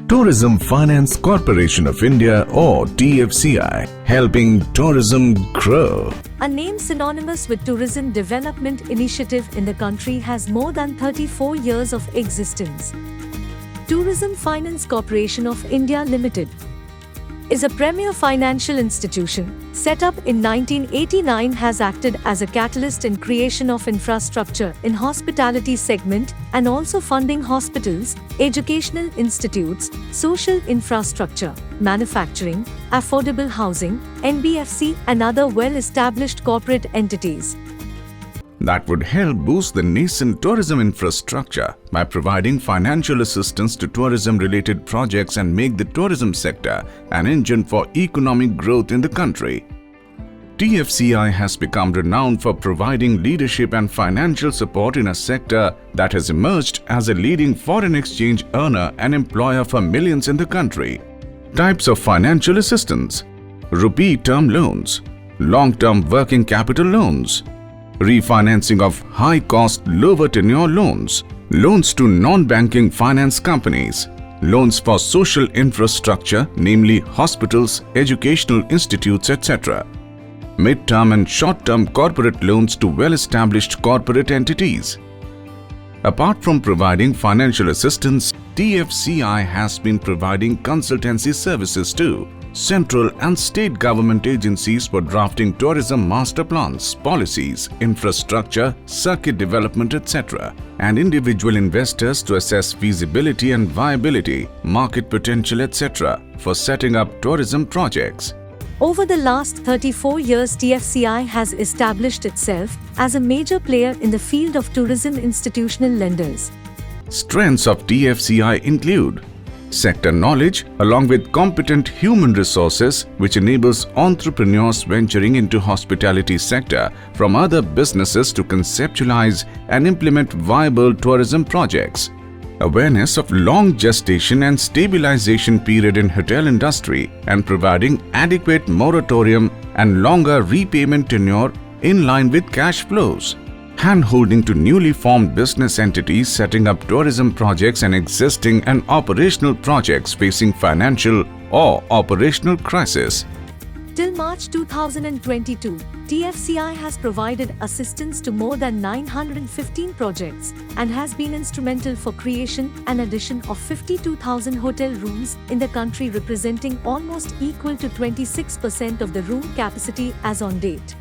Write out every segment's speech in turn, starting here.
Tourism Finance Corporation of India or TFCI, helping tourism grow. A name synonymous with tourism development initiative in the country has more than 34 years of existence. Tourism Finance Corporation of India Limited is a premier financial institution set up in 1989, has acted as a catalyst in creation of infrastructure in hospitality segment and also funding hospitals, educational institutes, social infrastructure, manufacturing, affordable housing, NBFC and other well-established corporate entities. That would help boost the nascent tourism infrastructure by providing financial assistance to tourism-related projects and make the tourism sector an engine for economic growth in the country. TFCI has become renowned for providing leadership and financial support in a sector that has emerged as a leading foreign exchange earner and employer for millions in the country. Types of financial assistance: rupee term loans, long-term working capital loans, refinancing of high-cost, lower tenure loans, loans to non-banking finance companies, loans for social infrastructure, namely hospitals, educational institutes, etc., mid-term and short-term corporate loans to well-established corporate entities. Apart from providing financial assistance, TFCI has been providing consultancy services to central and state government agencies for drafting tourism master plans, policies, infrastructure, circuit development, etc., and individual investors to assess feasibility and viability, market potential, etc., for setting up tourism projects. Over the last 34 years, TFCI has established itself as a major player in the field of tourism institutional lenders. Strengths of TFCI include sector knowledge along with competent human resources, which enables entrepreneurs venturing into hospitality sector from other businesses to conceptualize and implement viable tourism projects. Awareness of long gestation and stabilization period in hotel industry and providing adequate moratorium and longer repayment tenure in line with cash flows. Hand-holding to newly formed business entities setting up tourism projects and existing and operational projects facing financial or operational crisis. Till March 2022, TFCI has provided assistance to more than 915 projects and has been instrumental for creation and addition of 52,000 hotel rooms in the country, representing almost equal to 26% of the room capacity as on date.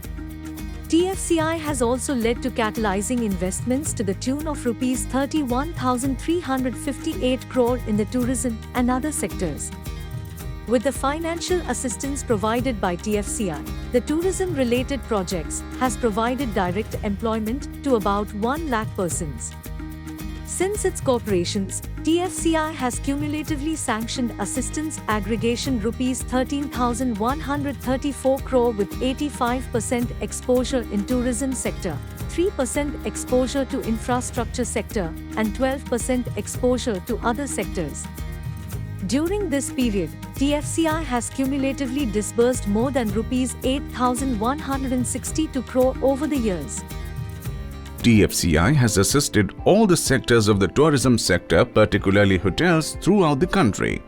TFCI has also led to catalyzing investments to the tune of Rs 31,358 crore in the tourism and other sectors. With the financial assistance provided by TFCI, the tourism-related projects has provided direct employment to about 1 lakh persons. Since its corporations, TFCI has cumulatively sanctioned assistance aggregation Rs 13,134 crore with 85% exposure in tourism sector, 3% exposure to infrastructure sector and 12% exposure to other sectors. During this period, TFCI has cumulatively disbursed more than Rs 8,162 crore over the years. TFCI has assisted all the sectors of the tourism sector, particularly hotels, throughout the country.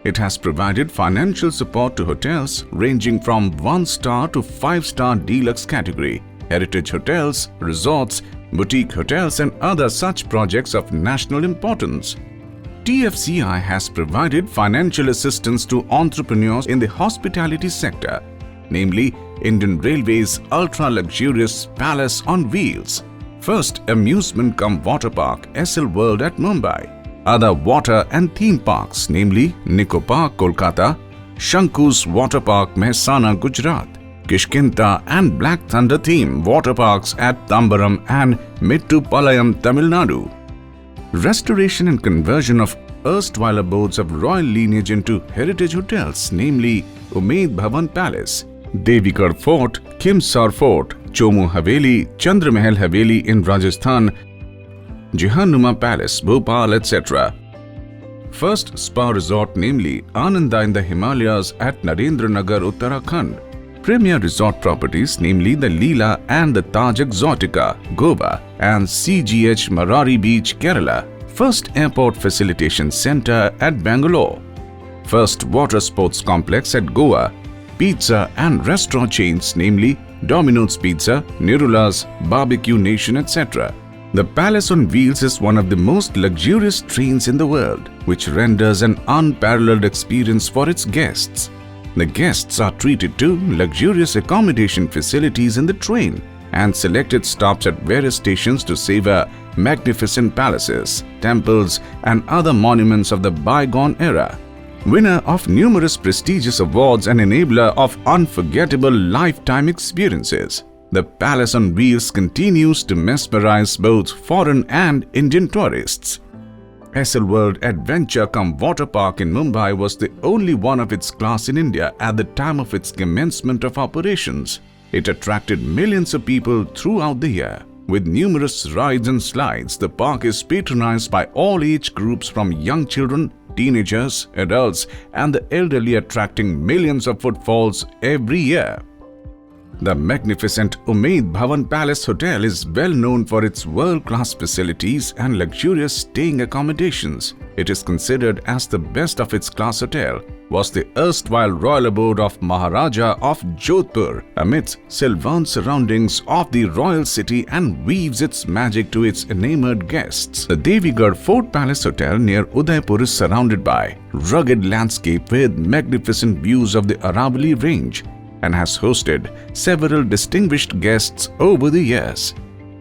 It has provided financial support to hotels ranging from 1-star to 5-star deluxe category, heritage hotels, resorts, boutique hotels and other such projects of national importance. TFCI has provided financial assistance to entrepreneurs in the hospitality sector, namely Indian Railways ultra-luxurious Palace on Wheels, First Amusement cum Water Park SL World at Mumbai, other water and theme parks namely Nico Park Kolkata, Shanku's Water Park Mehsana Gujarat, Kishkinta and Black Thunder theme water parks at Tambaram and Mittupalayam Tamil Nadu. Restoration and conversion of erstwhile abodes of royal lineage into heritage hotels namely Umaid Bhavan Palace, Devikar Fort, Kimsar Fort, Chomu Haveli, Chandramahal Haveli in Rajasthan, Jahannuma Palace, Bhopal, etc. First spa resort namely Ananda in the Himalayas at Narendranagar, Uttarakhand. Premier resort properties namely the Leela and the Taj Exotica, Goa and CGH Marari Beach, Kerala. First Airport Facilitation Center at Bangalore, first water sports complex at Goa, pizza and restaurant chains namely Domino's Pizza, Nirula's, Barbecue Nation, etc. The Palace on Wheels is one of the most luxurious trains in the world, which renders an unparalleled experience for its guests. The guests are treated to luxurious accommodation facilities in the train and selected stops at various stations to savor magnificent palaces, temples, and other monuments of the bygone era. Winner of numerous prestigious awards and enabler of unforgettable lifetime experiences, the Palace on Wheels continues to mesmerize both foreign and Indian tourists. SL World Adventure Cum Water Park in Mumbai was the only one of its class in India at the time of its commencement of operations. It attracted millions of people throughout the year. With numerous rides and slides, the park is patronized by all age groups from young children, teenagers, adults, and the elderly, attracting millions of footfalls every year. The magnificent Umaid Bhawan Palace Hotel is well known for its world-class facilities and luxurious staying accommodations. It is considered as the best of its class hotel, was the erstwhile royal abode of Maharaja of Jodhpur amidst sylvan surroundings of the royal city and weaves its magic to its enamored guests. The Devigarh Fort Palace Hotel near Udaipur is surrounded by rugged landscape with magnificent views of the Aravalli Range and has hosted several distinguished guests over the years.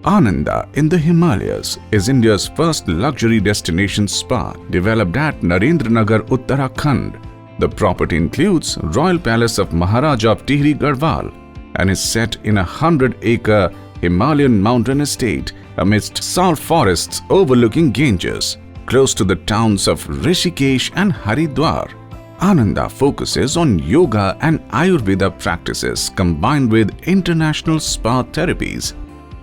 Ananda in the Himalayas is India's first luxury destination spa developed at Narendranagar, Uttarakhand. The property includes Royal Palace of Maharaja of Tihri Garhwal and is set in a 100-acre Himalayan mountain estate amidst salt forests overlooking Ganges, close to the towns of Rishikesh and Haridwar. Ananda focuses on yoga and Ayurveda practices combined with international spa therapies.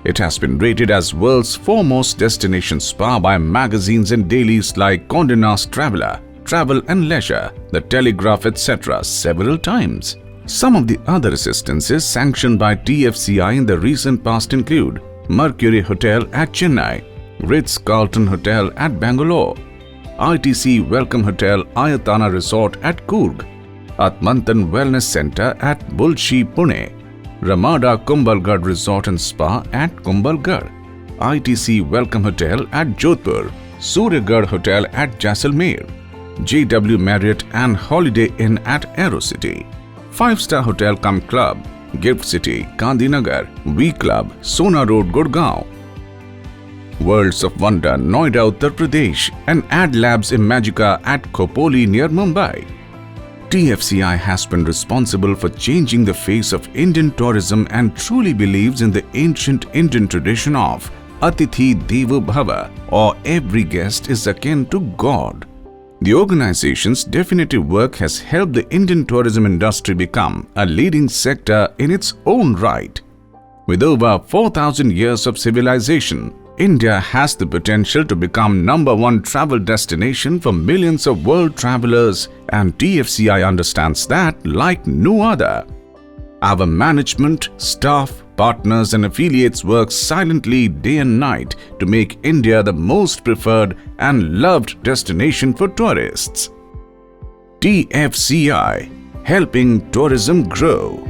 It has been rated as world's foremost destination spa by magazines and dailies like Condé Nast Traveler, Travel and Leisure, The Telegraph, etc. several times. Some of the other assistances sanctioned by TFCI in the recent past include Mercury Hotel at Chennai, Ritz-Carlton Hotel at Bangalore, ITC Welcome Hotel Ayatana Resort at Coorg, Atmantan Wellness Center at Bulshi, Pune, Ramada Kumbhalgarh Resort and Spa at Kumbhalgarh, ITC Welcome Hotel at Jodhpur, Suryagarh Hotel at Jaisalmer, JW Marriott and Holiday Inn at Aerocity, 5-star Hotel cum Club, Gift City, Gandhinagar, V Club, Sona Road, Gurgaon, Worlds of Wonder, Noida, Uttar Pradesh, and Ad Labs Imagica at Khopoli near Mumbai. TFCI has been responsible for changing the face of Indian tourism and truly believes in the ancient Indian tradition of Atithi Devo Bhava, or every guest is akin to God. The organization's definitive work has helped the Indian tourism industry become a leading sector in its own right. With over 4,000 years of civilization, India has the potential to become #1 travel destination for millions of world travelers, and TFCI understands that like no other. Our management, staff, partners and affiliates work silently day and night to make India the most preferred and loved destination for tourists. TFCI, helping tourism grow.